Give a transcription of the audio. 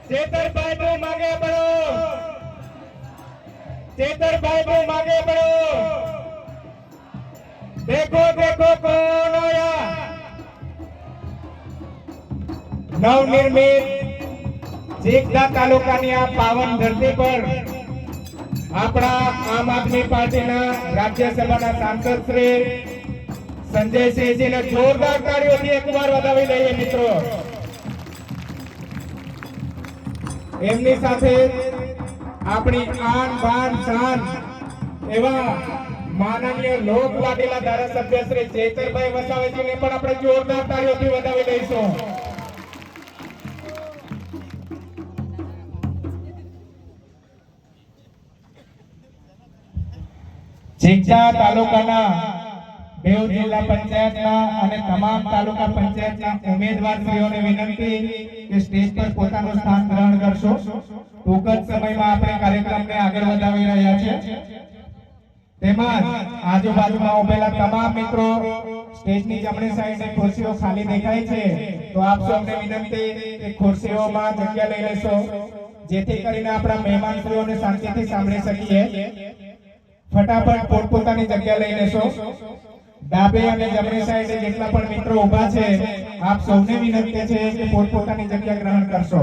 चेतरभाई को मागे बढ़ो, चेतरभाई को मागे बढ़ो। देखो देखो कौन आया, नवनिर्मित चीखदा तालुकानी आ पावन धरती पर अपना आम आदमी पार्टी राज्यसभा सांसद श्री संजय सिंह जी ने जोरदार तालियों થી એકવાર વધાવી લઈએ મિત્રો। એમની સાથે આપણી આન બાન શાન એવા માનનીય લોક લાડીલા ધારાસભ્ય શ્રી ચેતરભાઈ વસાવેજીને પણ આપણે જોરદાર તાળીઓથી વધાવી લઈશું। ચીખડા તાલુકાના બેઉ જિલ્લા પંચાયતના અને તમામ તાલુકા પંચાયતના ઉમેદવારશ્રીઓને વિનંતી કે સ્ટેજ પર પોતાનું સ્થાન ગ્રહણ કરશો। ટૂંક જ સમયમાં આપણે કાર્યક્રમને આગળ વધાવી રહ્યા છીએ। તેમજ આજુબાજુમાં ઉભેલા તમામ મિત્રો સ્ટેજની જમણી સાઈડે ખુરશીઓ ખાલી દેખાય છે તો આપ સૌને વિનંતી કે ખુરશીઓમાં જગ્યા લઈ લેશો જેથી કરીને આપણા મહેમાનશ્રીઓને શાંતિથી સાંભળી શકીએ। ફટાફટ પોતપોતાની જગ્યા લઈ લેશો। ડાબે અને જમણી સાઈડે જેટલા પણ મિત્રો ઊભા છે આપ સૌને વિનંતી છે કે પોતપોતાની જગ્યા ગ્રહણ કરશો।